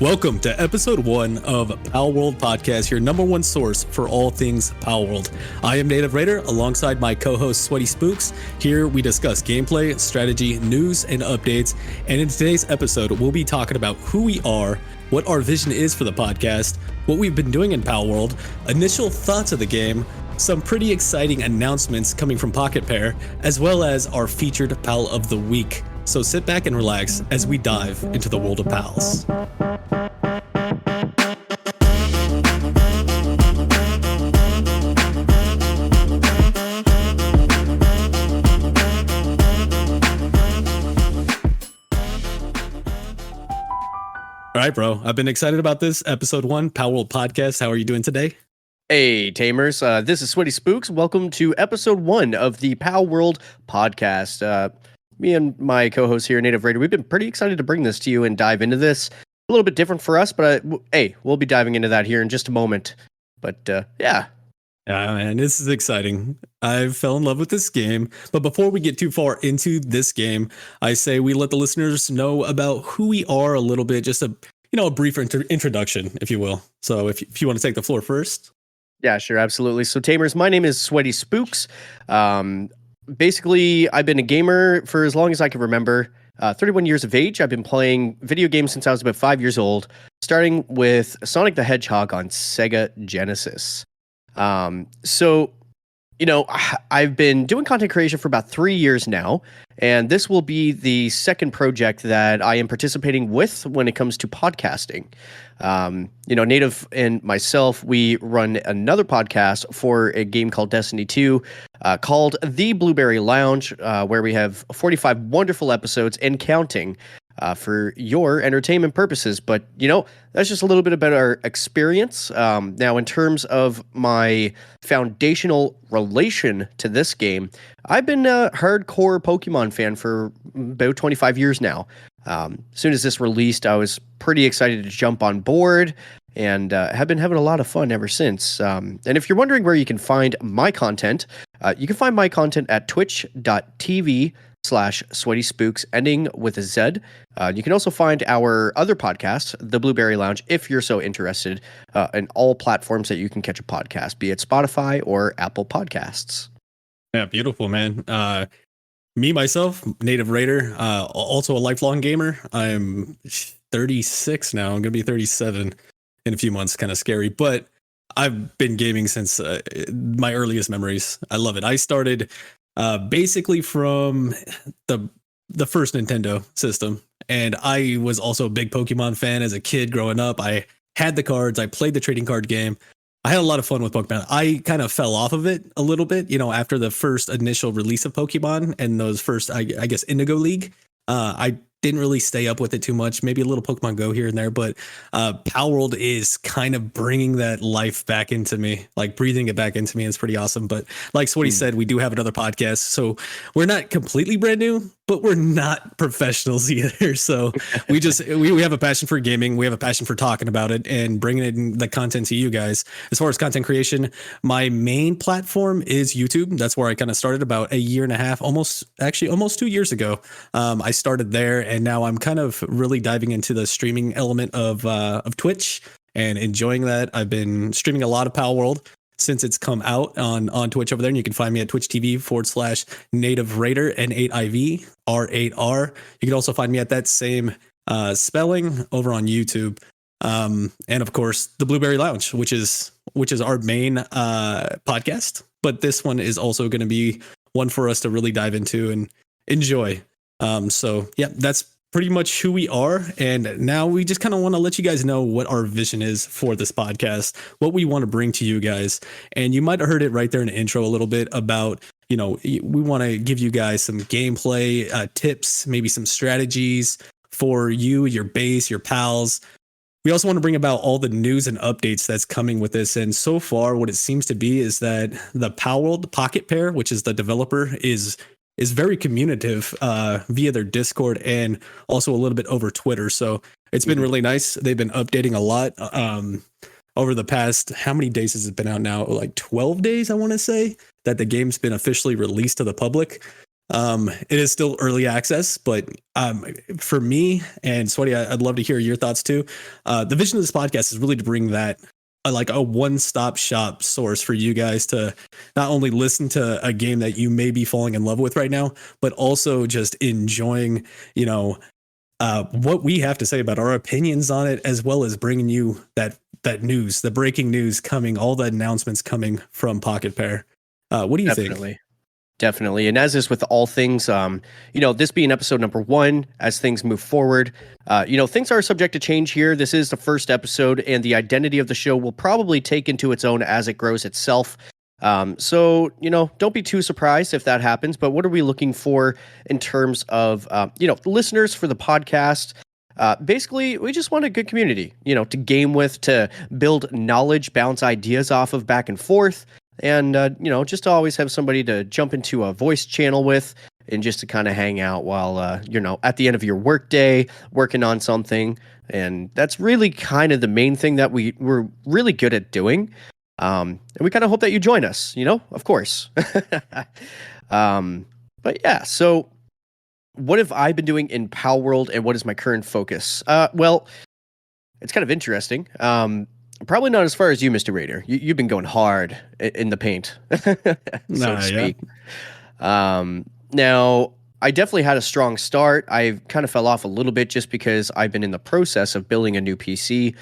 Welcome to episode 1 of Palworld Podcast, your number one source for all things Palworld. I am N8iV R8R alongside my co-host SweatySpookz. Here we discuss gameplay, strategy, news, and updates. And in today's episode, we'll be talking about who we are, what our vision is for the podcast, what we've been doing in Palworld, initial thoughts of the game, some pretty exciting announcements coming from Pocket Pair, as well as our featured Pal of the Week. So sit back and relax as we dive into the world of pals. All right, bro. I've been excited about this episode 1 Palworld Podcast. How are you doing today? Hey, Tamers. This is SweatySpookz. Welcome to episode 1 of the Palworld Podcast. Me and my co-host here, N8iV R8R, we've been pretty excited to bring this to you and dive into this. A little bit different for us, but hey, we'll be diving into that here in just a moment. But yeah. Yeah, man, this is exciting. I fell in love with this game. But before we get too far into this game, I say we let the listeners know about who we are a little bit, just a brief introduction, if you will. So if you want to take the floor first. Yeah, sure, absolutely. So Tamers, my name is SweatySpookz. Basically, I've been a gamer for as long as I can remember. 31 years of age. I've been playing video games since I was about 5 years old, starting with Sonic the Hedgehog on Sega Genesis. I've been doing content creation for about 3 years now, and this will be the second project that I am participating with when it comes to podcasting. N8iV and myself, we run another podcast for a game called Destiny 2, called The Blueberry Lounge, where we have 45 wonderful episodes and counting, for your entertainment purposes. But, that's just a little bit about our experience. Now, in terms of my foundational relation to this game, I've been a hardcore Pokemon fan for about 25 years now. As soon as this released, I was pretty excited to jump on board and have been having a lot of fun ever since. And if you're wondering where you can find my content, you can find my content at twitch.tv/SweatySpookz, ending with a Z. You can also find our other podcast, The Blueberry Lounge, if you're so interested, in all platforms that you can catch a podcast, be it Spotify or Apple Podcasts. Yeah, beautiful, man. Me, myself, N8iV R8R, also a lifelong gamer. I'm 36 now. I'm going to be 37 in a few months. Kind of scary, but I've been gaming since my earliest memories. I love it. I started basically from the first Nintendo system, and I was also a big Pokemon fan as a kid growing up. I had the cards. I played the trading card game. I had a lot of fun with Pokemon. I kind of fell off of it a little bit, after the first initial release of Pokemon and those first, I guess, Indigo League. I didn't really stay up with it too much, maybe a little Pokemon Go here and there, but Palworld is kind of bringing that life back into me, like breathing it back into me. It's pretty awesome. But like Sweaty said, we do have another podcast, so we're not completely brand new, but we're not professionals either. So we have a passion for gaming. We have a passion for talking about it and bringing in the content to you guys. As far as content creation, my main platform is YouTube. That's where I kind of started about a year and a half, almost 2 years ago. I started there, and now I'm kind of really diving into the streaming element of Twitch and enjoying that. I've been streaming a lot of Palworld since it's come out on Twitch over there, and you can find me at twitch.tv/N8iV R8R, N8iV R8R. You can also find me at that same spelling over on YouTube. And of course, the Blueberry Lounge, which is our main podcast. But this one is also going to be one for us to really dive into and enjoy. So yeah, that's pretty much who we are. And now we just kind of want to let you guys know what our vision is for this podcast, what we want to bring to you guys. And you might have heard it right there in the intro a little bit about, we want to give you guys some gameplay tips, maybe some strategies for you, your base, your pals. We also want to bring about all the news and updates that's coming with this. And so far, what it seems to be is that the Palworld Pocket Pair, which is the developer, is very communicative via their Discord and also a little bit over Twitter. So it's been really nice. They've been updating a lot over the past, how many days has it been out now? Like 12 days, I want to say, that the game's been officially released to the public. It is still early access, but for me and Sweaty, I'd love to hear your thoughts too. The vision of this podcast is really to bring that like a one-stop shop source for you guys to not only listen to a game that you may be falling in love with right now, but also just enjoying, what we have to say about our opinions on it, as well as bringing you that news, the breaking news coming, all the announcements coming from Pocket Pair. What do you think? Definitely. And as is with all things, this being episode number 1, as things move forward, things are subject to change here. This is the first episode, and the identity of the show will probably take into its own as it grows itself. So, don't be too surprised if that happens. But what are we looking for in terms of, listeners for the podcast? Basically, we just want a good community, to game with, to build knowledge, bounce ideas off of back and forth. And, just to always have somebody to jump into a voice channel with and just to kind of hang out while, at the end of your work day, working on something. And that's really kind of the main thing that we're really good at doing. And we kind of hope that you join us, of course. But yeah, so what have I been doing in Palworld and what is my current focus? Well, it's kind of interesting. Probably not as far as you, Mr. Raider. You've been going hard in the paint, so to speak. Yeah. Now, I definitely had a strong start. I kind of fell off a little bit just because I've been in the process of building a new PC,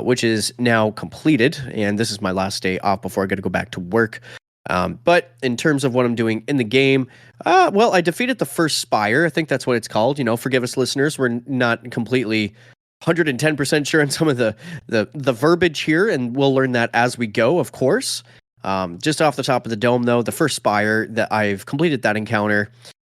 which is now completed, and this is my last day off before I got to go back to work. But in terms of what I'm doing in the game, I defeated the first Spire. I think that's what it's called. Forgive us, listeners. We're not completely 110% sure on some of the verbiage here, and we'll learn that as we go, of course. Just off the top of the dome, though, the first Spire, that I've completed that encounter,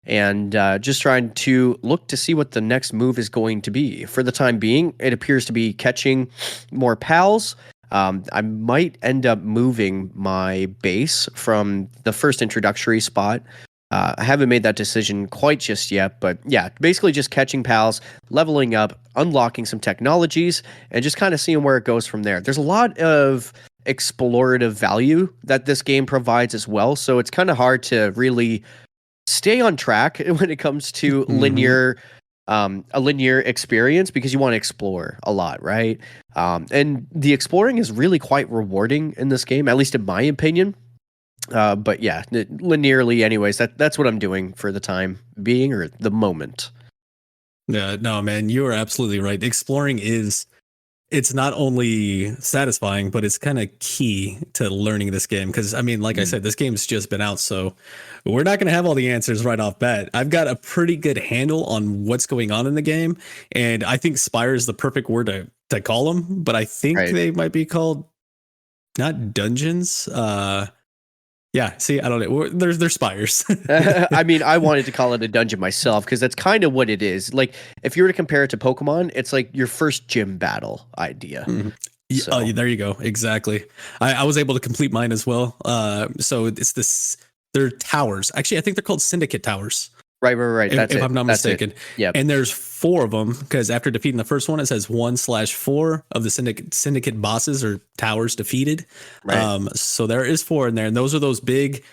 and just trying to look to see what the next move is going to be. For the time being, it appears to be catching more pals. I might end up moving my base from the first introductory spot. I haven't made that decision quite just yet, but yeah, basically just catching pals, leveling up, unlocking some technologies, and just kind of seeing where it goes from there. There's a lot of explorative value that this game provides as well, so it's kind of hard to really stay on track when it comes to a linear experience, because you want to explore a lot, right? And the exploring is really quite rewarding in this game, at least in my opinion. But yeah, linearly anyways, that's what I'm doing for the time being, or the moment. Yeah, no, man, you are absolutely right. Exploring it's not only satisfying, but it's kind of key to learning this game. Because, I mean, like I said, this game's just been out, so we're not going to have all the answers right off bat. I've got a pretty good handle on what's going on in the game, and I think Spire is the perfect word to call them, but I think they might be called not dungeons. Yeah, see, I don't know. There's spires. I mean, I wanted to call it a dungeon myself because that's kind of what it is. Like, if you were to compare it to Pokemon, it's like your first gym battle idea. Mm-hmm. So. Oh, there you go. Exactly. I was able to complete mine as well. So it's they're towers. Actually, I think they're called Syndicate Towers. Right. If I'm not mistaken. Yeah. And there's 4 of them, because after defeating the first one, it says 1/4 of the syndicate bosses or towers defeated. Right. So there is 4 in there, and those are those big,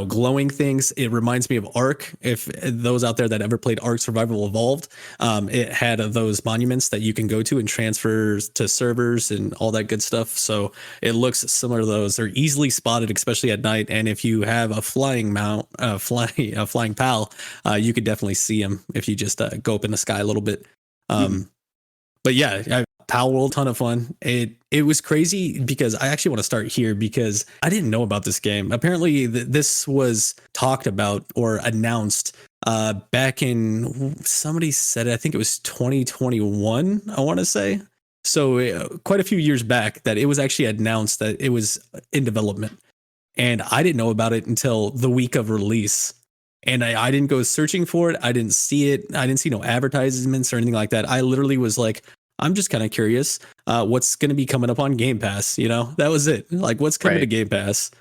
glowing things. It reminds me of Ark. If those out there that ever played Ark Survival Evolved, it had those monuments that you can go to and transfer to servers and all that good stuff. So it looks similar to those. They're easily spotted, especially at night. And if you have a flying flying pal, you could definitely see them if you just go up in the sky a little bit. But yeah, Palworld, ton of fun. It was crazy because I actually want to start here because I didn't know about this game. Apparently, this was talked about or announced back in, somebody said it, I think it was 2021, I want to say. So quite a few years back that it was actually announced that it was in development. And I didn't know about it until the week of release. And I didn't go searching for it. I didn't see it. I didn't see no advertisements or anything like that. I literally was like, I'm just kind of curious what's going to be coming up on Game Pass. That was it. Like, what's coming to Game Pass?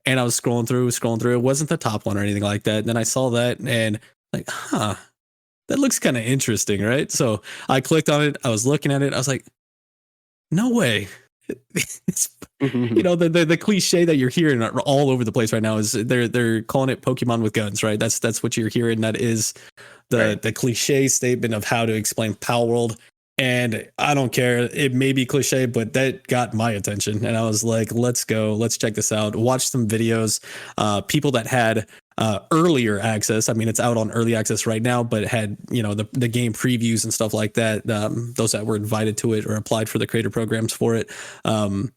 And I was scrolling through. It wasn't the top one or anything like that. And then I saw that and like, that looks kind of interesting, right? So I clicked on it. I was looking at it. I was like, no way. you know, the cliche that you're hearing all over the place right now is they're calling it Pokemon with guns, right? That's what you're hearing. That is the cliche statement of how to explain Palworld. And I don't care. It may be cliche, but that got my attention. And I was like, let's go. Let's check this out. Watch some videos. People that had earlier access. I mean, it's out on early access right now, but had, you know, the game previews and stuff like that. Those that were invited to it or applied for the creator programs for it, you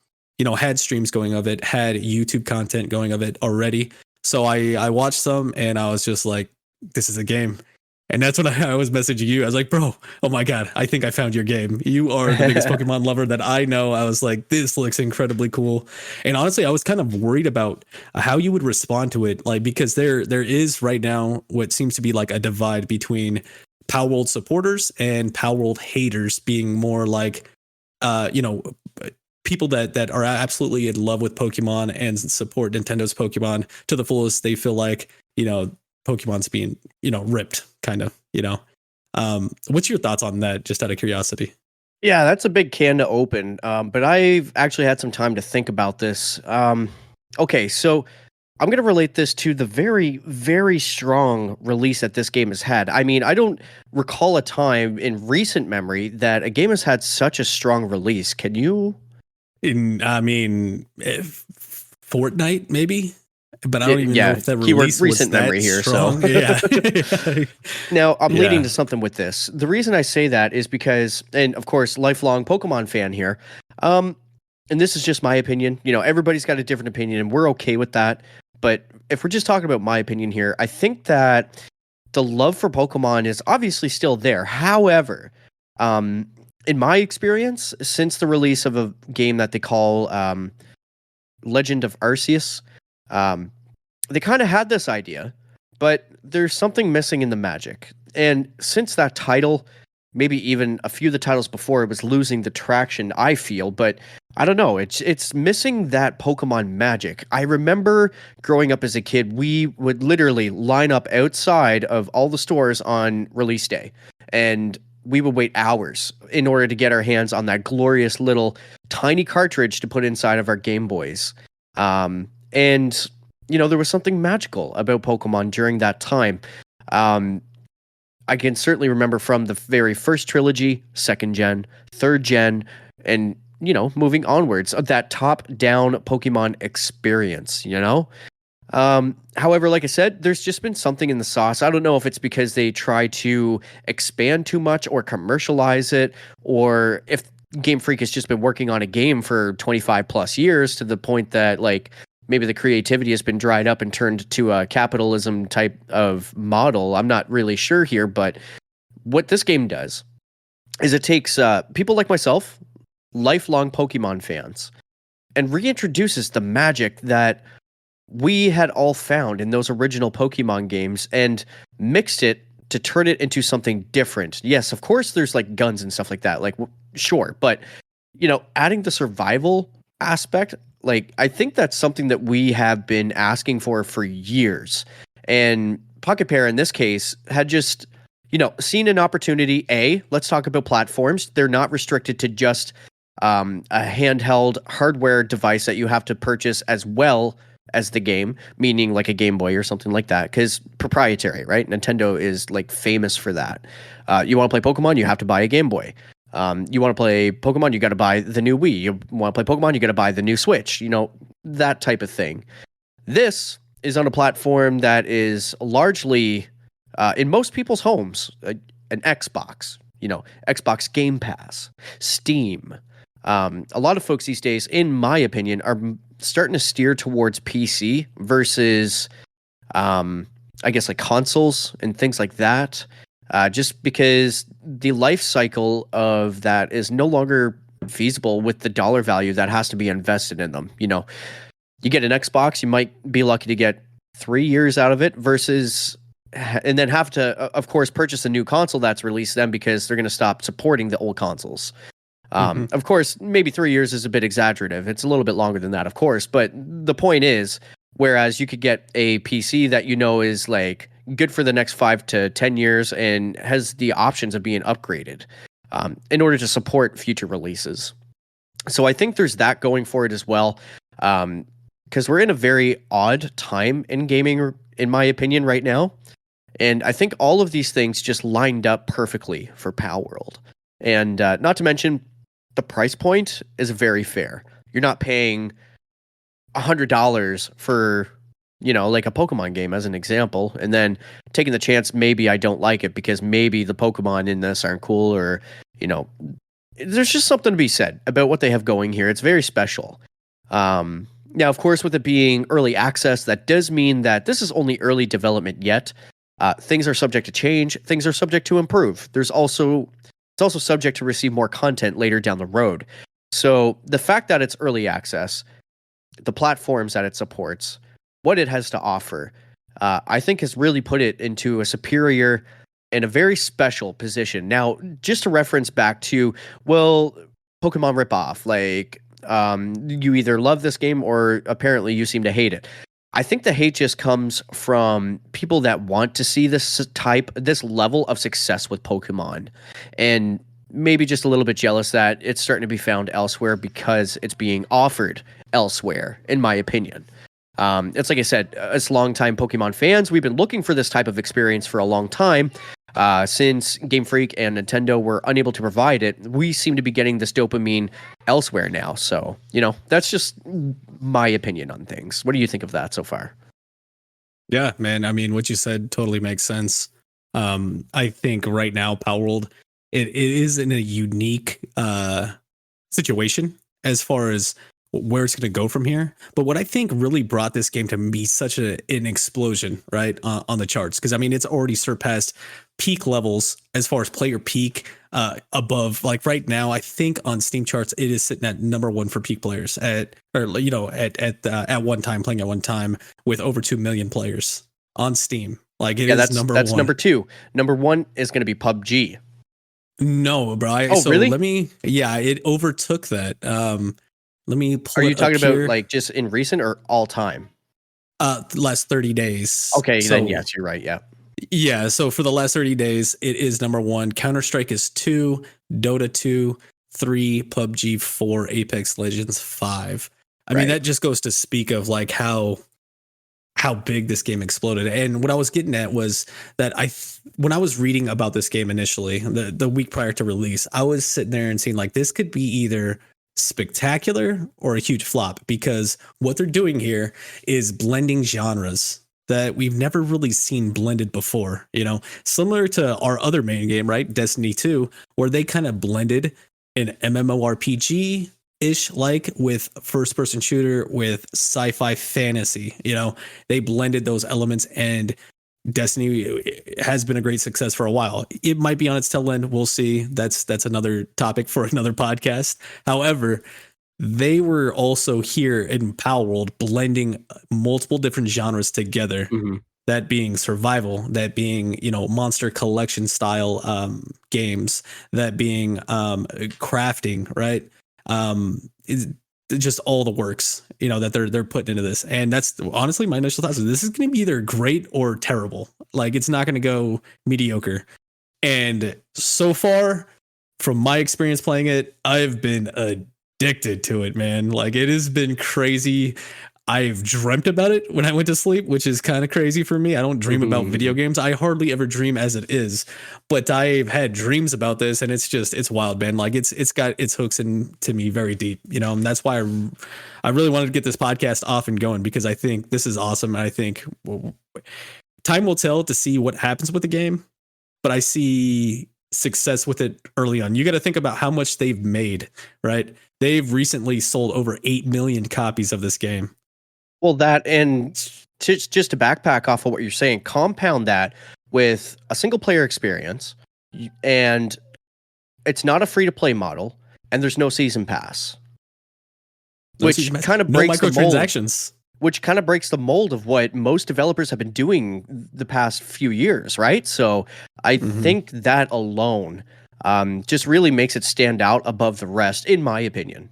know, had streams going of it, had YouTube content going of it already. So I watched some and I was just like, this is a game. And that's when I was messaging you. I was like, bro, oh my God, I think I found your game. You are the biggest Pokemon lover that I know. I was like, this looks incredibly cool. And honestly, I was kind of worried about how you would respond to it. Like, because there is right now what seems to be like a divide between Palworld supporters and Palworld haters, being more like, you know, people that are absolutely in love with Pokemon and support Nintendo's Pokemon to the fullest. They feel like, you know, Pokemon's being, you know, ripped, kind of, you know. What's your thoughts on that, just out of curiosity? Yeah, that's a big can to open. But I've actually had some time to think about this. Okay, so I'm going to relate this to the very, very strong release that this game has had. I mean, I don't recall a time in recent memory that a game has had such a strong release. Can you? I mean, Fortnite, maybe? But I don't even know if that release recent was memory that here. strong. So Yeah. now I'm Yeah. leading to something with this. The reason I say that is because, and of course, lifelong Pokemon fan here. And this is just my opinion. You know, everybody's got a different opinion, and we're okay with that. But if we're just talking about my opinion here, I think that the love for Pokemon is obviously still there. However, in my experience, since the release of a game that they call Legend of Arceus, they kind of had this idea, but there's something missing in the magic. And since that title, maybe even a few of the titles before, it was losing the traction, I feel, but I don't know. It's missing that Pokemon magic. I remember growing up as a kid, we would literally line up outside of all the stores on release day, and we would wait hours in order to get our hands on that glorious little tiny cartridge to put inside of our Game Boys. And, you know, there was something magical about Pokemon during that time. I can certainly remember from the very first trilogy, second gen, third gen, and, you know, moving onwards of that top-down Pokemon experience, you know? However, like I said, there's just been something in the sauce. I don't know if it's because they try to expand too much or commercialize it, or if Game Freak has just been working on a game for 25 plus years to the point that, like, maybe the creativity has been dried up and turned to a capitalism type of model. I'm not really sure here, but what this game does is it takes people like myself, lifelong Pokemon fans, and reintroduces the magic that we had all found in those original Pokemon games and mixed it to turn it into something different. Yes, of course, there's like guns and stuff like that. Like, sure, but, you know, adding the survival aspect, like, I think that's something that we have been asking for years. And Pocket Pair, in this case, had just, you know, seen an opportunity. Let's talk about platforms. They're not restricted to just a handheld hardware device that you have to purchase as well as the game, meaning like a Game Boy or something like that, because proprietary, right? Nintendo is like famous for that. You want to play Pokemon, you have to buy a Game Boy. You want to play Pokemon, you got to buy the new Wii. You want to play Pokemon, you got to buy the new Switch, you know, that type of thing. This is on a platform that is largely, in most people's homes, an Xbox, you know, Xbox Game Pass, Steam. A lot of folks these days, in my opinion, are starting to steer towards PC versus, I guess, like consoles and things like that. Just because the life cycle of that is no longer feasible with the dollar value that has to be invested in them. You know, you get an Xbox, you might be lucky to get 3 years out of it versus, and then have to, of course, purchase a new console that's released then because they're going to stop supporting the old consoles. Of course, maybe 3 years is a bit exaggerative. It's a little bit longer than that, of course. But the point is, whereas you could get a PC that you know is like good for the next 5 to 10 years and has the options of being upgraded in order to support future releases. So I think there's that going for it as well. Because we're in a very odd time in gaming, in my opinion, right now. And I think all of these things just lined up perfectly for Palworld. And not to mention, the price point is very fair. You're not paying $100 for, like a Pokemon game as an example, and then taking the chance maybe I don't like it because maybe the Pokemon in this aren't cool, or, there's just something to be said about what they have going here. It's very special. Now, of course, with it being early access, that does mean that this is only early development yet. Things are subject to change. Things are subject to improve. It's also subject to receive more content later down the road. So the fact that it's early access, the platforms that it supports, what it has to offer, I think has really put it into a superior and a very special position. Now, just to reference back to, Pokemon ripoff, like, you either love this game or apparently you seem to hate it. I think the hate just comes from people that want to see this level of success with Pokemon, and maybe just a little bit jealous that it's starting to be found elsewhere because it's being offered elsewhere, in my opinion. It's like I said, as longtime Pokemon fans, we've been looking for this type of experience for a long time. Since Game Freak and Nintendo were unable to provide it, we seem to be getting this dopamine elsewhere now. So, that's just my opinion on things. What do you think of that so far? Yeah, man. I mean, what you said totally makes sense. I think right now, Palworld, it is in a unique situation as far as where it's going to go from here. But what I think really brought this game to be such an explosion, right, on the charts, because I mean, it's already surpassed peak levels as far as player peak above. Like right now, I think on Steam charts, it is sitting at #1 for peak players at one time, playing at one time, with over 2 million players on Steam. Like it is that's number that's one. number two. Number one is going to be PUBG. No, bro. Really? It overtook that. Let me pull. Are you talking about here. like just in recent or all time? Last 30 days. Okay, then yes, you're right. Yeah. Yeah. So for the last 30 days, it is #1. Counter-Strike is 2, Dota 2, 3, PUBG 4, Apex Legends 5. I mean, that just goes to speak of like how big this game exploded. And what I was getting at was that when I was reading about this game initially, the week prior to release, I was sitting there and seeing like this could be either spectacular or a huge flop, because what they're doing here is blending genres that we've never really seen blended before, similar to our other main game, right? Destiny 2, where they kind of blended an MMORPG ish, like with first person shooter with sci-fi fantasy. They blended those elements, and Destiny has been a great success for a while. It might be on its tail end. We'll see. That's another topic for another podcast. However, they were also here in Palworld blending multiple different genres together. Mm-hmm. That being survival, that being, monster collection style games, that being crafting, right? Is just all the works, that they're putting into this. And that's honestly my initial thoughts. This is going to be either great or terrible. Like it's not going to go mediocre. And so far, from my experience playing it, I've been addicted to it, man. Like it has been crazy. I've dreamt about it when I went to sleep, which is kind of crazy for me. I don't dream about video games. I hardly ever dream as it is, but I've had dreams about this, and it's wild, man. Like it's got its hooks into me very deep, and that's why I really wanted to get this podcast off and going, because I think this is awesome. And I think time will tell to see what happens with the game, but I see success with it early on. You got to think about how much they've made, right? They've recently sold over 8 million copies of this game. Well, that, and just to backpack off of what you're saying, compound that with a single player experience, and it's not a free to play model, and there's no season pass, which kind of breaks the mold. Which kind of breaks the mold of what most developers have been doing the past few years, right? So I think that alone just really makes it stand out above the rest, in my opinion.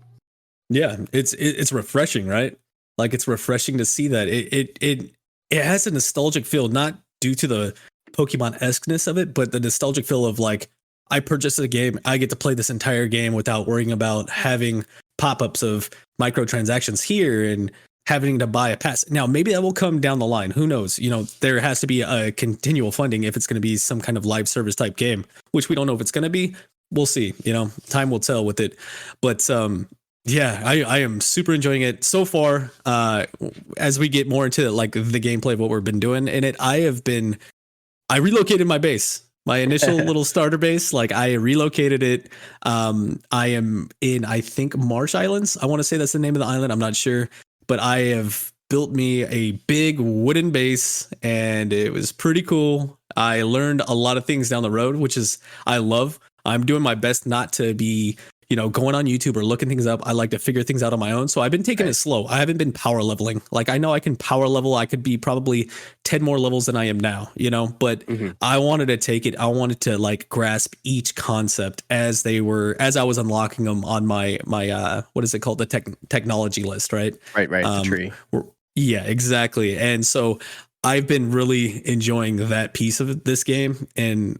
Yeah, it's refreshing, right? Like it's refreshing to see that it has a nostalgic feel, not due to the Pokemon-esqueness of it, but the nostalgic feel of like, I purchased a game, I get to play this entire game without worrying about having pop-ups of microtransactions here and having to buy a pass. Now, maybe that will come down the line. Who knows? There has to be a continual funding if it's going to be some kind of live service type game, which we don't know if it's going to be. We'll see. Time will tell with it. But yeah, I am super enjoying it so far. As we get more into like the gameplay of what we've been doing in it, I relocated my base. My initial little starter base, like I relocated it. I am in, I think, Marsh Islands. I want to say that's the name of the island. I'm not sure. But I have built me a big wooden base, and it was pretty cool. I learned a lot of things down the road, which is I love. I'm doing my best not to be, going on YouTube or looking things up. I like to figure things out on my own. So I've been taking it slow. I haven't been power leveling. Like I know I can power level. I could be probably 10 more levels than I am now, but I wanted to take it. I wanted to like grasp each concept as I was unlocking them on my what is it called? The technology list, right? Right. The tree. Yeah, exactly. And so I've been really enjoying that piece of this game. And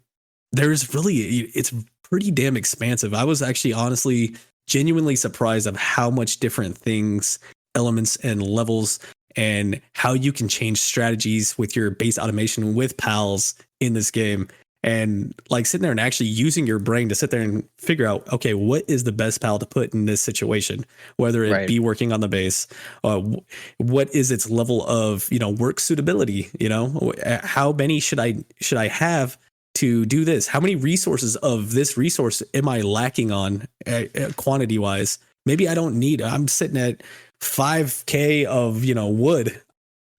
it's pretty damn expansive. I was actually honestly genuinely surprised of how much different things, elements and levels, and how you can change strategies with your base automation with pals in this game. And like sitting there and actually using your brain to sit there and figure out, okay, what is the best pal to put in this situation, whether it be working on the base, what is its level of, work suitability, how many should I have to do this? How many resources of this resource am I lacking on quantity wise? Maybe I don't need, I'm sitting at 5K of, wood.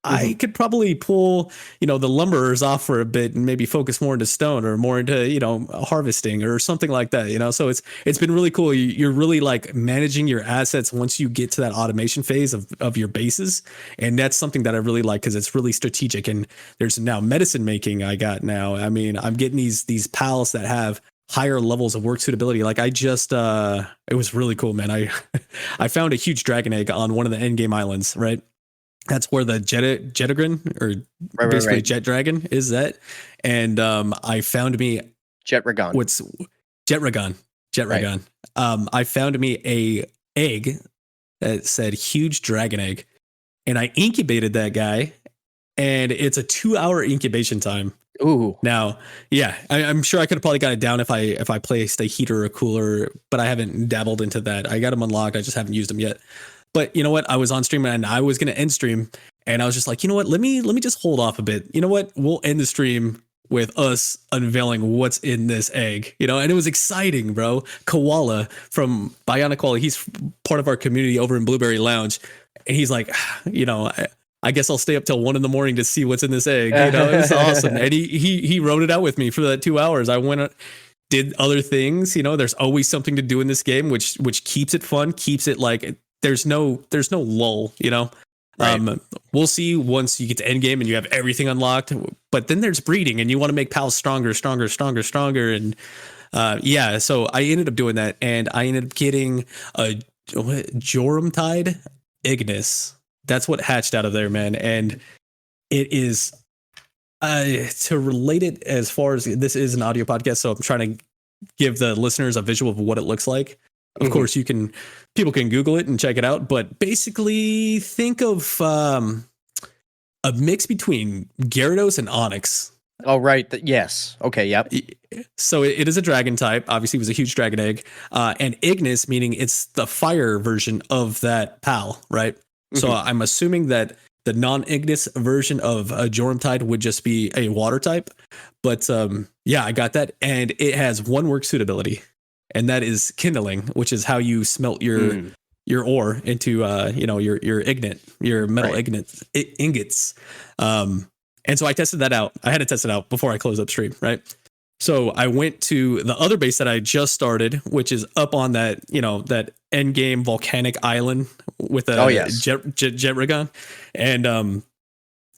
I could probably pull, the lumberers off for a bit and maybe focus more into stone or more into, harvesting or something like that, so it's been really cool. You're really like managing your assets once you get to that automation phase of your bases. And that's something that I really like because it's really strategic. And there's now medicine making I got now. I mean, I'm getting these pals that have higher levels of work suitability. Like I just, it was really cool, man. I found a huge dragon egg on one of the end game islands, right? That's where the Jetagrin or basically Jet Dragon is at. And I found me Jetragon. What's Jetragon? Jetragon. Right. I found me a egg that said huge dragon egg, and I incubated that guy, and it's a 2-hour incubation time. Ooh. Now, yeah, I'm sure I could have probably got it down if I placed a heater or a cooler, but I haven't dabbled into that. I got them unlocked. I just haven't used them yet. But you know what? I was on stream and I was going to end stream, and I was just like, you know what? Let me just hold off a bit. You know what? We'll end the stream with us unveiling what's in this egg, and it was exciting, bro. Koala from Bionic Koala, he's part of our community over in Blueberry Lounge, and he's like, I guess I'll stay up till 1 a.m. to see what's in this egg. It was awesome, and he wrote it out with me for that 2 hours. I went. Did other things, there's always something to do in this game, which keeps it fun, keeps it like there's no lull, Right. We'll see once you get to end game and you have everything unlocked, but then there's breeding and you want to make pals stronger. And so I ended up doing that, and I ended up getting a Jorumtide Ignis. That's what hatched out of there, man. And it is to relate it, as far as this is an audio podcast, so I'm trying to give the listeners a visual of what it looks like. Of course, people can Google it and check it out, but basically think of a mix between Gyarados and Onyx. Oh, right. Yes. Okay. Yep. So it is a dragon type. Obviously, it was a huge dragon egg. And Ignis, meaning it's the fire version of that pal, right? So I'm assuming that the non-Ignis version of a Jorumtide would just be a water type. But I got that. And it has one work suitability. And that is kindling, which is how you smelt your ore into your ignite, your metal ingots. And so I tested that out. I had to test it out before I closed up stream, right? So I went to the other base that I just started, which is up on that, that end game volcanic island with a Jetragon. And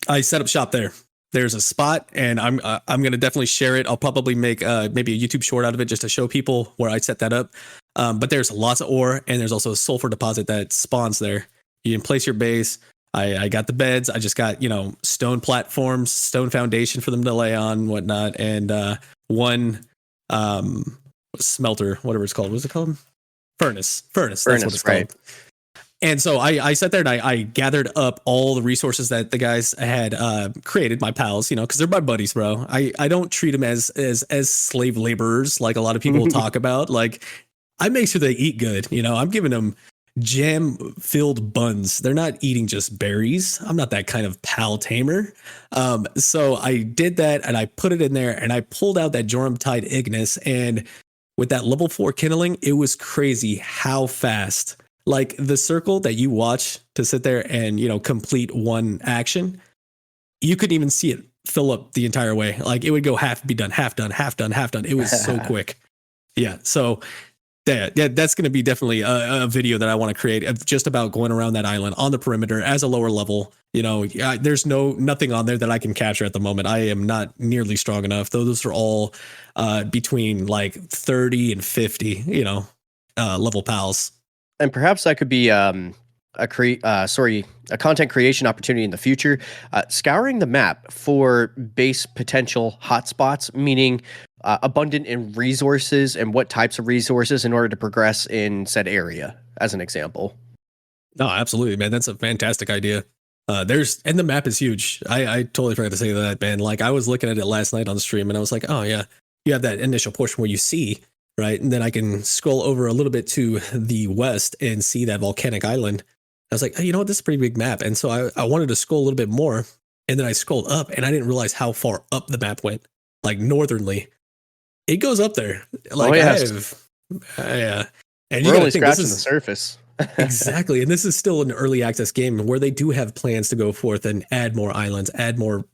I set up shop there. There's a spot, and I'm going to definitely share it. I'll probably make maybe a YouTube short out of it just to show people where I set that up. But there's lots of ore, and there's also a sulfur deposit that spawns there. You can place your base. I got the beds. I just got, stone platforms, stone foundation for them to lay on, whatnot, and one smelter, whatever it's called. What's it called? Furnace. That's what it's called. And so I sat there and I gathered up all the resources that the guys had created, my pals, because they're my buddies, bro. I don't treat them as slave laborers like a lot of people talk about. Like, I make sure they eat good. I'm giving them jam-filled buns. They're not eating just berries. I'm not that kind of pal tamer. So I did that and I put it in there and I pulled out that Jormtide Ignis. And with that level 4 kindling, it was crazy how fast. Like the circle that you watch to sit there and, complete one action, you couldn't even see it fill up the entire way. Like it would go half, be done, half done, half done, half done. It was so quick. Yeah. So that's going to be definitely a video that I want to create of just about going around that island on the perimeter as a lower level. There's nothing on there that I can capture at the moment. I am not nearly strong enough. Those are all between like 30 and 50, level pals. And perhaps that could be a content creation opportunity in the future. Scouring the map for base potential hotspots, meaning abundant in resources and what types of resources in order to progress in said area, as an example. No, absolutely, man. That's a fantastic idea. And the map is huge. I totally forgot to say that, man. Like I was looking at it last night on the stream and I was like, oh yeah, you have that initial portion where you see. Right. And then I can scroll over a little bit to the west and see that volcanic island. I was like, oh, you know what? This is a pretty big map. And so I wanted to scroll a little bit more. And then I scrolled up and I didn't realize how far up the map went, like northernly. It goes up there. Like, yeah. And we're only scratching the surface. Exactly. And this is still an early access game where they do have plans to go forth and add more islands, add more,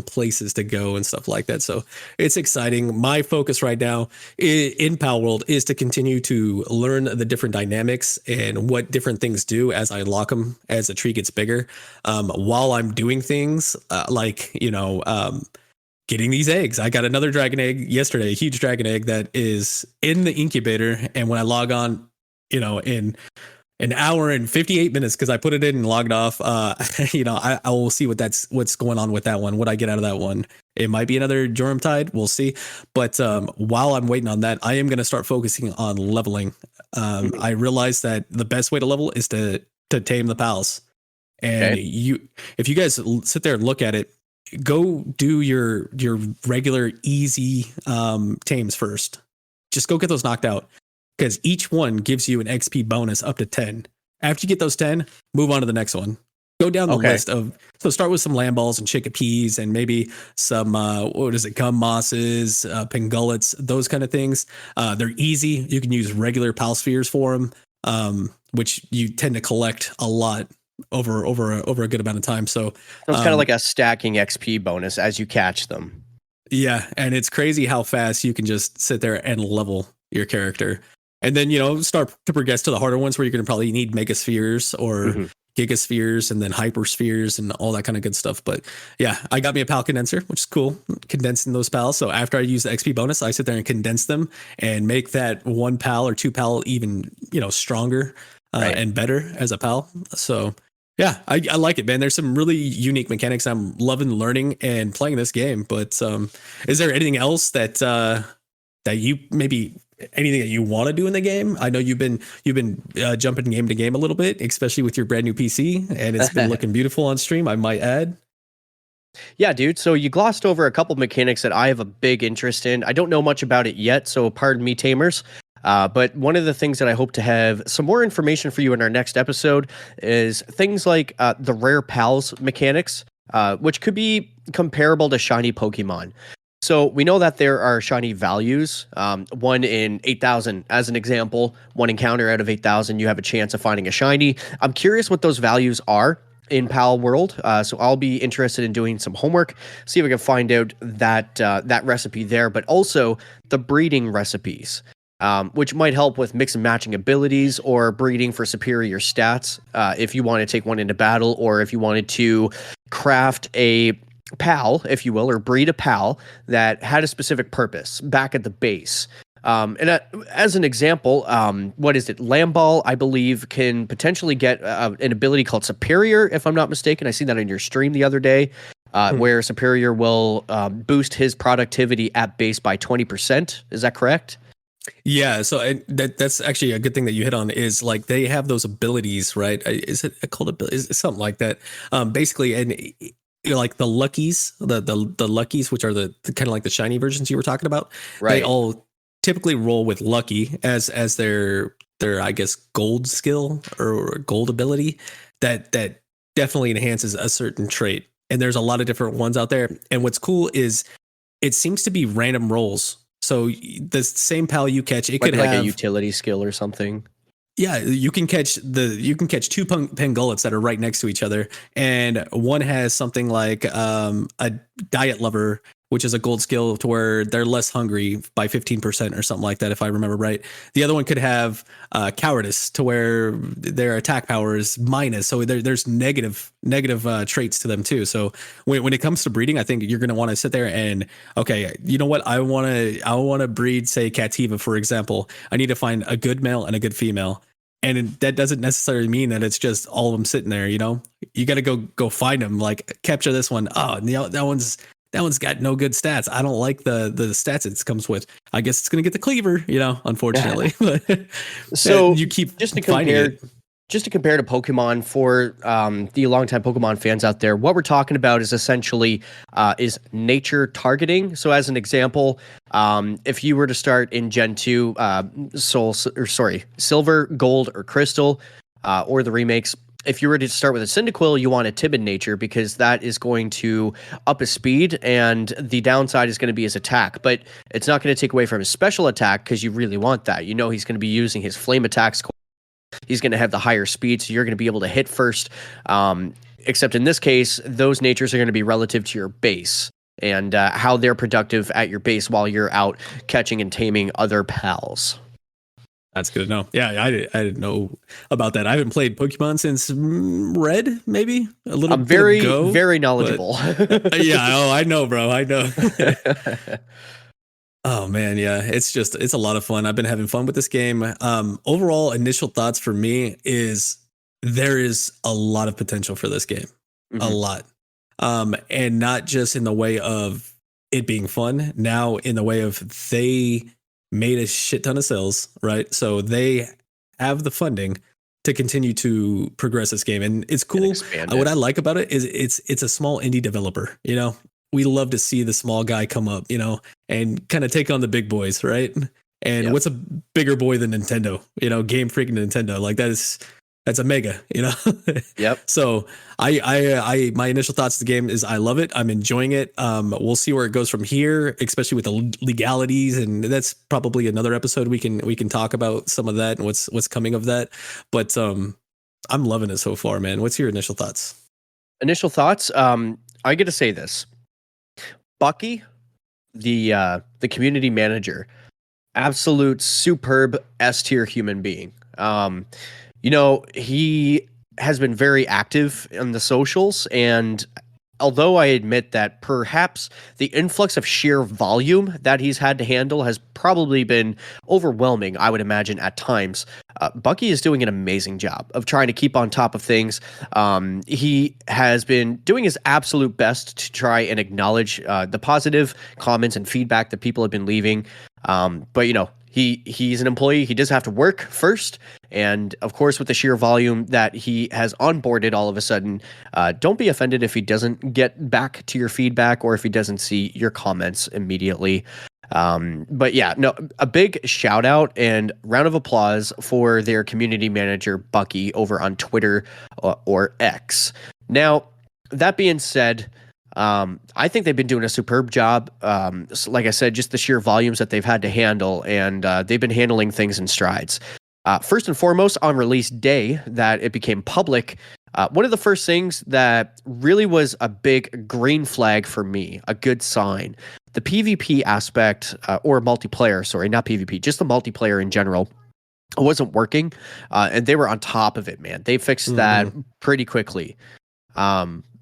places to go and stuff like that. So it's exciting. My focus right now in Palworld is to continue to learn the different dynamics and what different things do as I unlock them as the tree gets bigger. While I'm doing things getting these eggs. I got another dragon egg yesterday, a huge dragon egg that is in the incubator. And when I log on, in an hour and 58 minutes, because I put it in and logged off. I will see what's going on with that one. What I get out of that one. It might be another Jormtide. We'll see. But while I'm waiting on that, I am going to start focusing on leveling. I realized that the best way to level is to tame the pals. And if you guys sit there and look at it, go do your regular easy tames first. Just go get those knocked out. Because each one gives you an XP bonus up to 10. After you get those 10, move on to the next one. Go down the list so start with some lamb balls and chickpeas and maybe some, gum mosses, pingullets, those kind of things. They're easy. You can use regular pal spheres for them, which you tend to collect a lot over a good amount of time. So it's kind of like a stacking XP bonus as you catch them. Yeah. And it's crazy how fast you can just sit there and level your character. And then, start to progress to the harder ones where you're going to probably need megaspheres or gigaspheres and then hyperspheres and all that kind of good stuff. But yeah, I got me a pal condenser, which is cool. Condensing those pals. So after I use the XP bonus, I sit there and condense them and make that one pal or two pal even, stronger and better as a pal. So yeah, I like it, man. There's some really unique mechanics. I'm loving learning and playing this game. But is there anything else that you maybe anything that you want to do in the game? I know you've been jumping game to game a little bit, especially with your brand new PC, and it's been looking beautiful on stream, I might add. Yeah, dude. So you glossed over a couple mechanics that I have a big interest in. I don't know much about it yet, so pardon me, tamers. But one of the things that I hope to have some more information for you in our next episode is things like the rare pals mechanics, which could be comparable to shiny Pokemon. So we know that there are shiny values, 1 in 8,000 as an example, 1 encounter out of 8,000, you have a chance of finding a shiny. I'm curious what those values are in Palworld, so I'll be interested in doing some homework, see if I can find out that recipe there, but also the breeding recipes, which might help with mix and matching abilities or breeding for superior stats, if you want to take one into battle, or if you wanted to craft a pal, if you will, or breed a pal that had a specific purpose back at the base. And as an example, what is it? Lamball, I believe, can potentially get an ability called Superior, if I'm not mistaken. I seen that in your stream the other day, where Superior will boost his productivity at base by 20%. Is that correct? Yeah, so that's actually a good thing that you hit on is like they have those abilities, right? Is it a called ability? Is it something like that? Basically, and like the luckies, the luckies, which are the kind of like the shiny versions you were talking about, they Right. all typically roll with lucky as their I guess gold skill or gold ability that definitely enhances a certain trait. And there's a lot of different ones out there. And what's cool is it seems to be random rolls. So the same pal you catch, it Might could be like a have, utility skill or something. yeah, you can catch two pangolets that are right next to each other, and one has something like a diet lover, which is a gold skill to where they're less hungry by 15% or something like that, if I remember right. The other one could have cowardice to where their attack power is minus, so there's negative traits to them too. So when it comes to breeding, I think you're going to want to sit there and okay, you know what, I want to breed, say, Cativa, for example. I need to find a good male and a good female. And that doesn't necessarily mean that it's just all of them sitting there. You got to go find them. Like capture this one. Oh, that one's got no good stats. I don't like the stats it comes with. I guess it's gonna get the cleaver. Unfortunately, but So you keep just to finding compare, it. just to compare to Pokemon for the longtime Pokemon fans out there, what we're talking about is essentially is nature targeting. So as an example, if you were to start in Gen 2, Silver, Gold, or Crystal, or the remakes, if you were to start with a Cyndaquil, you want a timid nature because that is going to up his speed, and the downside is going to be his attack. But it's not going to take away from his special attack because you really want that. He's going to be using his flame attacks. He's going to have the higher speed, so you're going to be able to hit first. Except in this case, those natures are going to be relative to your base and how they're productive at your base while you're out catching and taming other pals. That's good to know. Yeah, I didn't know about that. I haven't played Pokemon since Red, maybe a little I'm bit very, ago. very knowledgeable. Yeah, oh, I know, bro. I know. Oh man, yeah, it's a lot of fun. I've been having fun with this game. Overall, initial thoughts for me is there is a lot of potential for this game, a Mhm. lot, and not just in the way of it being fun. Now, in the way of they made a shit ton of sales, right? So they have the funding to continue to progress this game, and it's And cool. expand What it. I like about it is it's a small indie developer. We love to see the small guy come up, and kind of take on the big boys, right? And Yep. what's a bigger boy than Nintendo? Game freaking Nintendo. Like that's a mega, Yep. So my initial thoughts of the game is I love it. I'm enjoying it. We'll see where it goes from here, especially with the legalities, and that's probably another episode we can talk about some of that and what's coming of that. But I'm loving it so far, man. What's your initial thoughts? Initial thoughts. I get to say this. Bucky, the community manager, absolute superb S tier human being. He has been very active in the socials, and although I admit that perhaps the influx of sheer volume that he's had to handle has probably been overwhelming, I would imagine at times, Bucky is doing an amazing job of trying to keep on top of things. He has been doing his absolute best to try and acknowledge the positive comments and feedback that people have been leaving. But he's an employee. He does have to work first. And of course, with the sheer volume that he has onboarded all of a sudden, don't be offended if he doesn't get back to your feedback or if he doesn't see your comments immediately. But yeah, no, a big shout out and round of applause for their community manager, Bucky, over on Twitter or X. Now, that being said, I think they've been doing a superb job. Like I said, just the sheer volumes that they've had to handle, and they've been handling things in strides. First and foremost, on release day, that it became public, one of the first things that really was a big green flag for me, a good sign, the PvP aspect, or multiplayer, sorry, not PvP, just the multiplayer in general, wasn't working, and they were on top of it, man. They fixed that pretty quickly.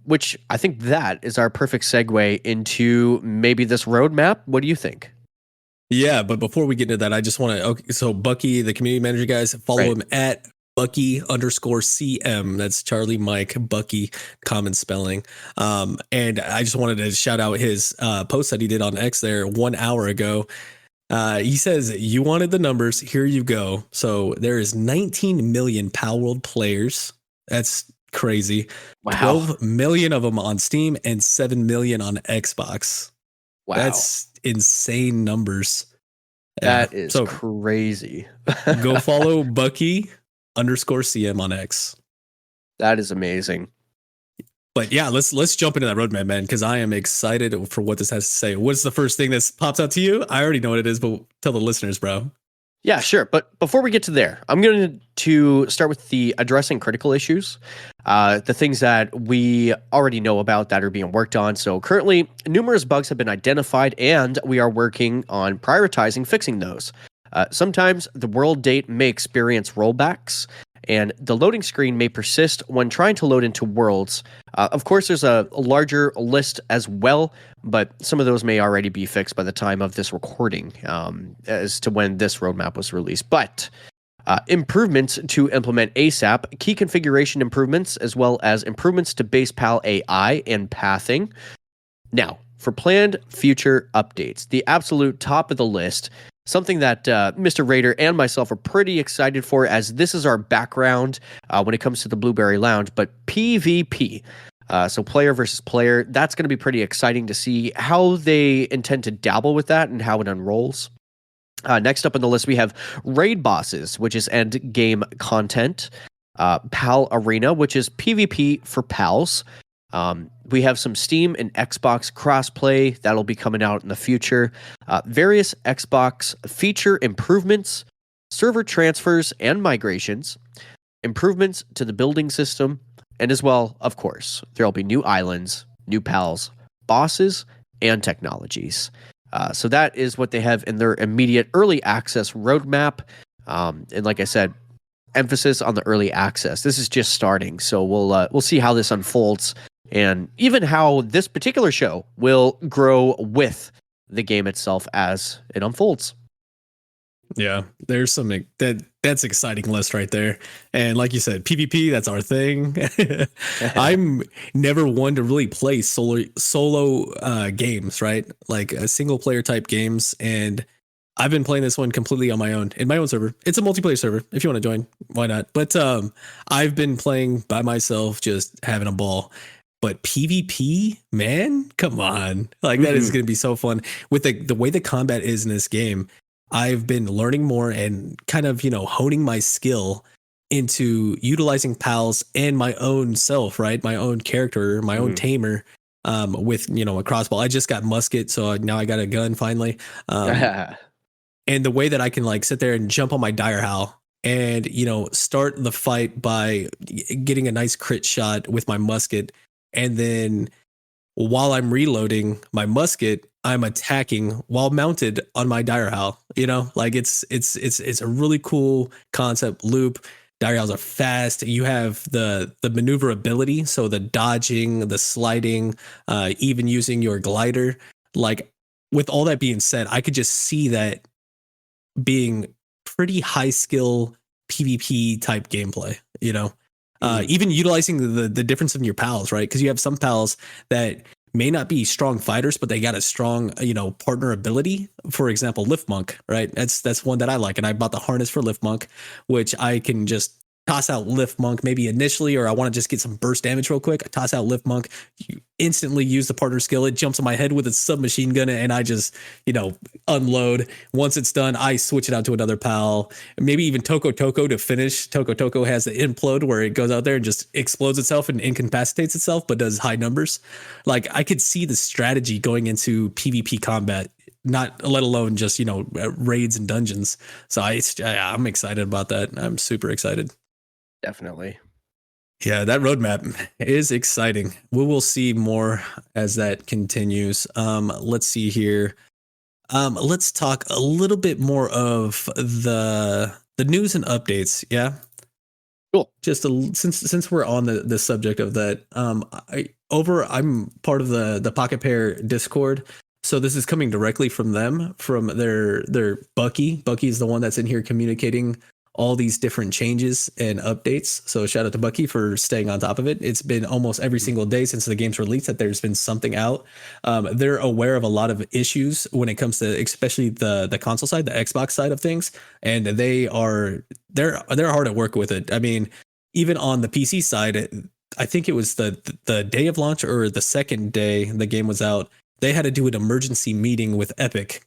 Which I think that is our perfect segue into maybe this roadmap. What do you think? Yeah, but before we get into that, I just want to. Okay, so Bucky, the community manager, guys, follow him at Bucky_CM. That's Charlie Mike Bucky, common spelling. And I just wanted to shout out his post that he did on X there 1 hour ago. He says, you wanted the numbers. Here you go. So there is 19 million Palworld players. That's crazy. Wow. 12 million of them on Steam and 7 million on Xbox. Wow. That's insane numbers. That is crazy. Go follow Bucky_CM on X. That is amazing. But yeah, let's jump into that roadmap, man, because I am excited for what this has to say. What's the first thing that pops out to you? I already know what it is, but tell the listeners, bro. Yeah, sure. But before we get to there, I'm going to start with the addressing critical issues, the things that we already know about that are being worked on. So currently, numerous bugs have been identified, and we are working on prioritizing fixing those. Sometimes the world date may experience rollbacks, and the loading screen may persist when trying to load into worlds. Of course, there's a larger list as well, but some of those may already be fixed by the time of this recording as to when this roadmap was released. But improvements to implement ASAP, key configuration improvements, as well as improvements to base PAL AI and pathing. Now, for planned future updates, the absolute top of the list, something that Mr. Raider and myself are pretty excited for, as this is our background when it comes to the Blueberry Lounge, but PvP. So player versus player, that's going to be pretty exciting to see how they intend to dabble with that and how it unrolls. Next up on the list, we have raid bosses, which is end game content. PAL Arena, which is PvP for pals. We have some Steam and Xbox crossplay that'll be coming out in the future. Various Xbox feature improvements, server transfers and migrations, improvements to the building system, and as well, of course, there'll be new islands, new pals, bosses, and technologies. So that is what they have in their immediate early access roadmap. And like I said, emphasis on the early access. This is just starting, so we'll see how this unfolds, and even how this particular show will grow with the game itself as it unfolds. Yeah, there's some that's exciting list right there. And like you said, PvP, that's our thing. I'm never one to really play solo games, right? Like single player type games. And I've been playing this one completely on my own in my own server. It's a multiplayer server. If you want to join, why not? But I've been playing by myself, just having a ball. But PvP, man, come on. Like that is going to be so fun with the way the combat is in this game. I've been learning more and kind of, honing my skill into utilizing pals and my own self, right? My own character, my own tamer, with, a crossbow. I just got musket, so now I got a gun finally. And the way that I can like sit there and jump on my dire howl and, start the fight by getting a nice crit shot with my musket. And then while I'm reloading my musket, I'm attacking while mounted on my dire howl. Like it's a really cool concept loop. Dire howls are fast. You have the maneuverability, so the dodging, the sliding, even using your glider. Like with all that being said, I could just see that being pretty high skill PvP type gameplay. Even utilizing the difference in your pals, right? Because you have some pals that may not be strong fighters, but they got a strong, partner ability. For example, Lift Monk, right? That's one that I like. And I bought the harness for Lift Monk, which I can just toss out Lift Monk maybe initially, or I want to just get some burst damage real quick. I toss out Lift Monk, you instantly use the partner skill. It jumps on my head with its submachine gun, and I just, unload. Once it's done, I switch it out to another pal. Maybe even Toko to finish. Toko has the implode where it goes out there and just explodes itself and incapacitates itself, but does high numbers. Like I could see the strategy going into PvP combat, not let alone just, raids and dungeons. So I'm excited about that. I'm super excited. Definitely. Yeah, that roadmap is exciting. We will see more as that continues. Let's see here. Let's talk a little bit more of the news and updates. Yeah. Cool. Just since we're on the subject of that, I'm part of the Pocket Pair Discord. So this is coming directly from them, from their Bucky. Bucky is the one that's in here communicating all these different changes and updates. So shout out to Bucky for staying on top of it. It's been almost every single day since the game's released that there's been something out. They're aware of a lot of issues when it comes to especially the console side, the Xbox side of things, and they're hard at work with it. I mean, even on the PC side, I think it was the day of launch or the second day the game was out, they had to do an emergency meeting with Epic,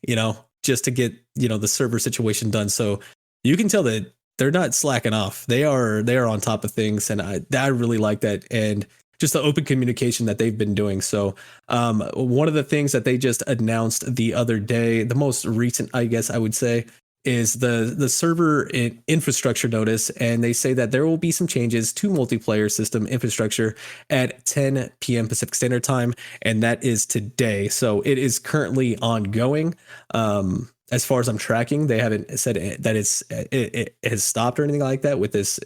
just to get, the server situation done. So you can tell that they're not slacking off. They are on top of things. And I really like that. And just the open communication that they've been doing. So one of the things that they just announced the other day, the most recent, I guess I would say, is the server infrastructure notice, and they say that there will be some changes to multiplayer system infrastructure at 10 p.m. Pacific Standard Time, and that is today. So it is currently ongoing. As far as I'm tracking, they haven't said that it has stopped or anything like that with this,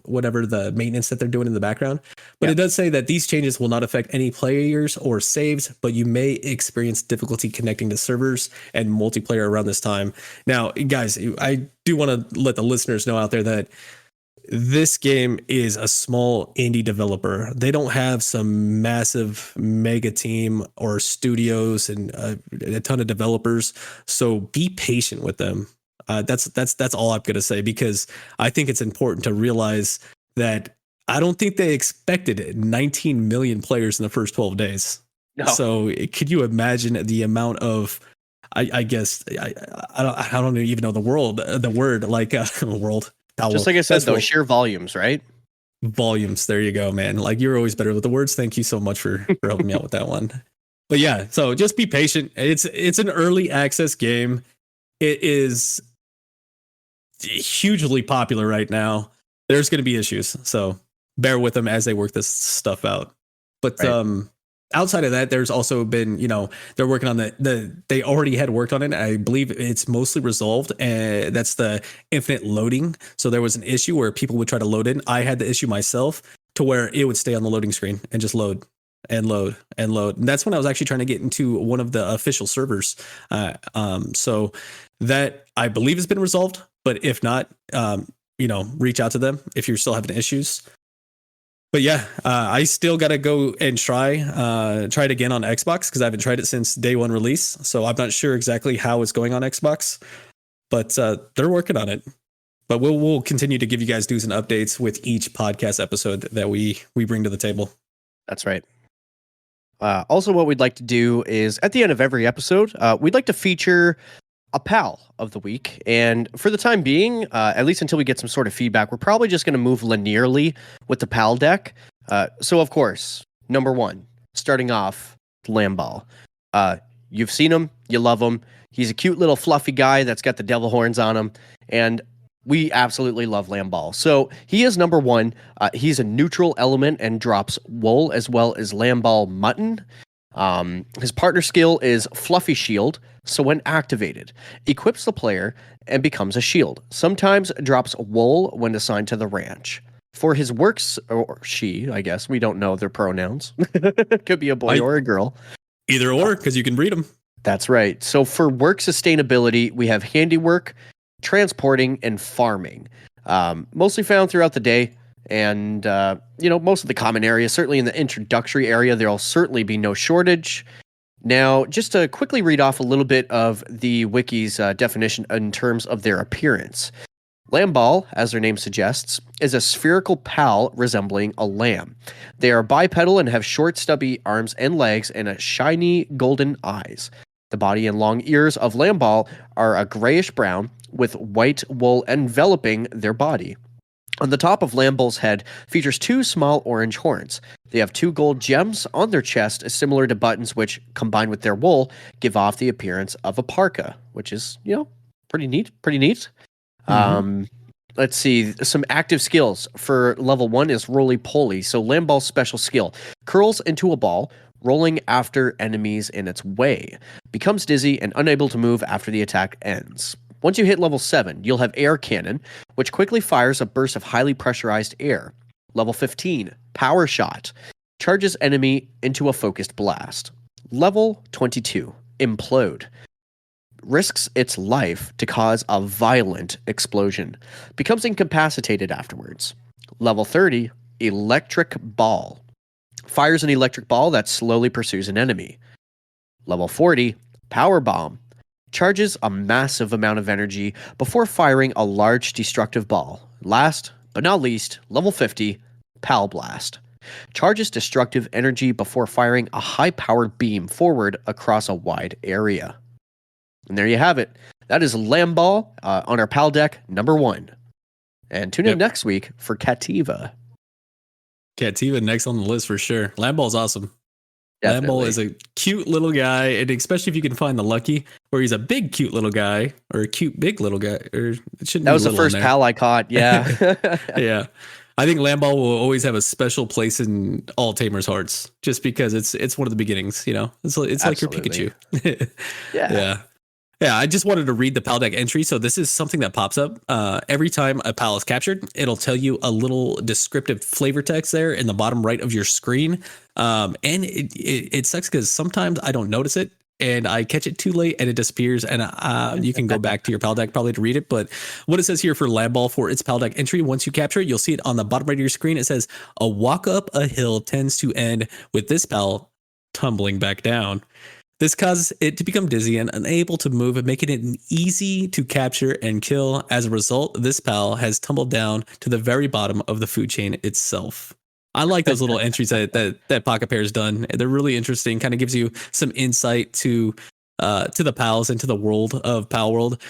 whatever the maintenance that they're doing in the background. But It does say that these changes will not affect any players or saves, but you may experience difficulty connecting to servers and multiplayer around this time. Now, guys, I do want to let the listeners know out there that this game is a small indie developer. They don't have some massive mega team or studios and a ton of developers. So be patient with them. That's all I'm going to say, because I think it's important to realize that I don't think they expected 19 million players in the first 12 days. No. So could you imagine the amount of, I guess, I don't even know the word like world. Just like I said, those sheer volumes, right? Volumes. There you go, man. Like, you're always better with the words. Thank you so much for helping me out with that one. But yeah, so just be patient. It's an early access game. It is hugely popular right now. There's going to be issues, so bear with them as they work this stuff out. But right. Outside of that, there's also been, they're working on they already had worked on it. I believe it's mostly resolved, and that's the infinite loading. So there was an issue where people would try to load in. I had the issue myself to where it would stay on the loading screen and just load and load and load. And that's when I was actually trying to get into one of the official servers. So that I believe has been resolved, but if not, reach out to them if you're still having issues. But yeah, I still got to go and try it again on Xbox, because I haven't tried it since day one release. So I'm not sure exactly how it's going on Xbox, but they're working on it. But we'll continue to give you guys news and updates with each podcast episode that we bring to the table. That's right. Also, what we'd like to do is at the end of every episode, we'd like to feature a pal of the week. And for the time being, at least until we get some sort of feedback, we're probably just going to move linearly with the pal deck. So, of course, number one, starting off, Lamball. You've seen him. You love him. He's a cute little fluffy guy that's got the devil horns on him. And we absolutely love Lamball. So he is number one. He's a neutral element and drops wool as well as Lamball mutton. His partner skill is Fluffy Shield, so when activated, equips the player and becomes a shield. Sometimes drops wool when assigned to the ranch. For his works, or she, I guess, we don't know their pronouns. Could be a boy or a girl. Either or, because you can breed them. That's right. So for work sustainability, we have handiwork, transporting, and farming. Mostly found throughout the day. And, most of the common areas, certainly in the introductory area, there'll certainly be no shortage. Now, just to quickly read off a little bit of the wiki's definition in terms of their appearance. Lamball, as their name suggests, is a spherical pal resembling a lamb. They are bipedal and have short, stubby arms and legs and a shiny golden eyes. The body and long ears of Lamball are a grayish brown with white wool enveloping their body. On the top of Lamball's head features two small orange horns. They have two gold gems on their chest, similar to buttons which, combined with their wool, give off the appearance of a parka, which is, pretty neat. Mm-hmm. Let's see, some active skills. For level 1 is roly-poly, so Lamball's special skill curls into a ball, rolling after enemies in its way, becomes dizzy and unable to move after the attack ends. Once you hit level 7, you'll have Air Cannon, which quickly fires a burst of highly pressurized air. Level 15, Power Shot, charges enemy into a focused blast. Level 22, Implode. risks its life to cause a violent explosion, becomes incapacitated afterwards. Level 30, Electric Ball. Fires an electric ball that slowly pursues an enemy. Level 40, Power Bomb. Charges a massive amount of energy before firing a large destructive ball. Last but not least, level 50, Pal Blast. Charges destructive energy before firing a high-powered beam forward across a wide area. And there you have it. That is Lamball on our PAL deck number 1. And tune in next week for Cativa. Cativa next on the list for sure. Lamball's awesome. Definitely. Lamball is a cute little guy, and especially if you can find the lucky, where he's a big cute little guy or a cute big little guy. Or it shouldn't. That be was the little first in there. PAL I caught. Yeah. Yeah. I think Lamball will always have a special place in all tamers' hearts, just because it's one of the beginnings. You know, it's like your Absolutely. Pikachu. Yeah. Yeah, I just wanted to read the PAL deck entry. So this is something that pops up every time a PAL is captured. It'll tell you a little descriptive flavor text there in the bottom right of your screen. And it sucks because sometimes I don't notice it and I catch it too late and it disappears. And you can go back to your PAL deck probably to read it. But what it says here for Lamball for its PAL deck entry, once you capture it, you'll see it on the bottom right of your screen. It says, a walk up a hill tends to end with this PAL tumbling back down. This causes it to become dizzy and unable to move, making it easy to capture and kill. As a result, this PAL has tumbled down to the very bottom of the food chain itself. I like those little entries that Pocket Pair's done. They're really interesting. Kind of gives you some insight to the PALs and to the world of Palworld.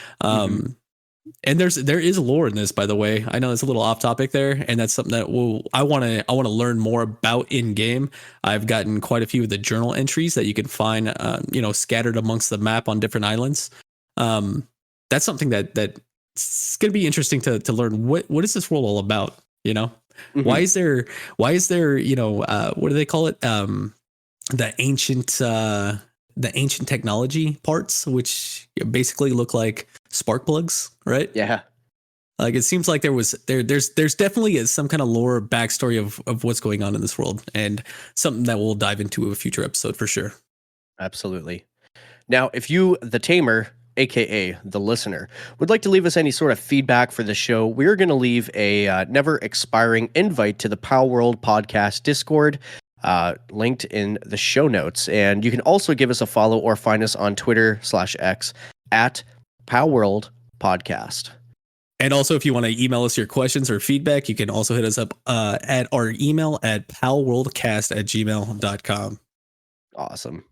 And there is lore in this, by the way. I know it's a little off topic there, and that's something that I want to learn more about in game. I've gotten quite a few of the journal entries that you can find, scattered amongst the map on different islands. That's something that's going to be interesting to learn. What is this world all about? You know, why is there what do they call it? The ancient technology parts, which basically look like spark plugs, right? Yeah. Like it seems like there's definitely some kind of lore backstory of what's going on in this world, and something that we'll dive into a future episode for sure. Absolutely. Now, if you, the tamer, aka the listener, would like to leave us any sort of feedback for the show, we're going to leave a never expiring invite to the Palworld podcast Discord, linked in the show notes. And you can also give us a follow or find us on Twitter/X at Palworld Podcast. And also, if you want to email us your questions or feedback, you can also hit us up at our email at palworldcast@gmail.com. Awesome.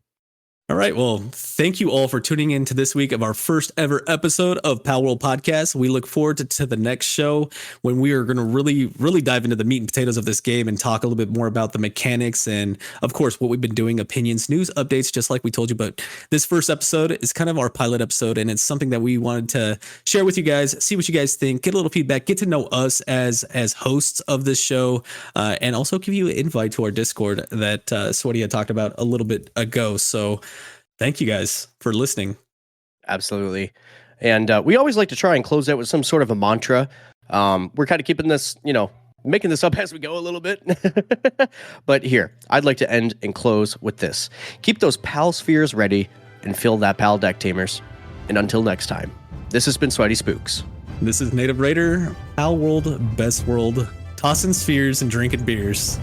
All right. Well, thank you all for tuning in to this week of our first ever episode of Palworld Podcast. We look forward to the next show when we are going to really, really dive into the meat and potatoes of this game and talk a little bit more about the mechanics and, of course, what we've been doing, opinions, news, updates, just like we told you. But this first episode is kind of our pilot episode, and it's something that we wanted to share with you guys, see what you guys think, get a little feedback, get to know us as hosts of this show, and also give you an invite to our Discord that Sweaty had talked about a little bit ago. So thank you guys for listening. Absolutely. And we always like to try and close out with some sort of a mantra. We're kind of keeping this, making this up as we go a little bit. But here, I'd like to end and close with this. Keep those PAL spheres ready and fill that PAL deck, tamers. And until next time, this has been SweatySpookz. This is Native Raider, Palworld, Best World, tossing spheres and drinking beers.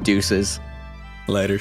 Deuces. Later.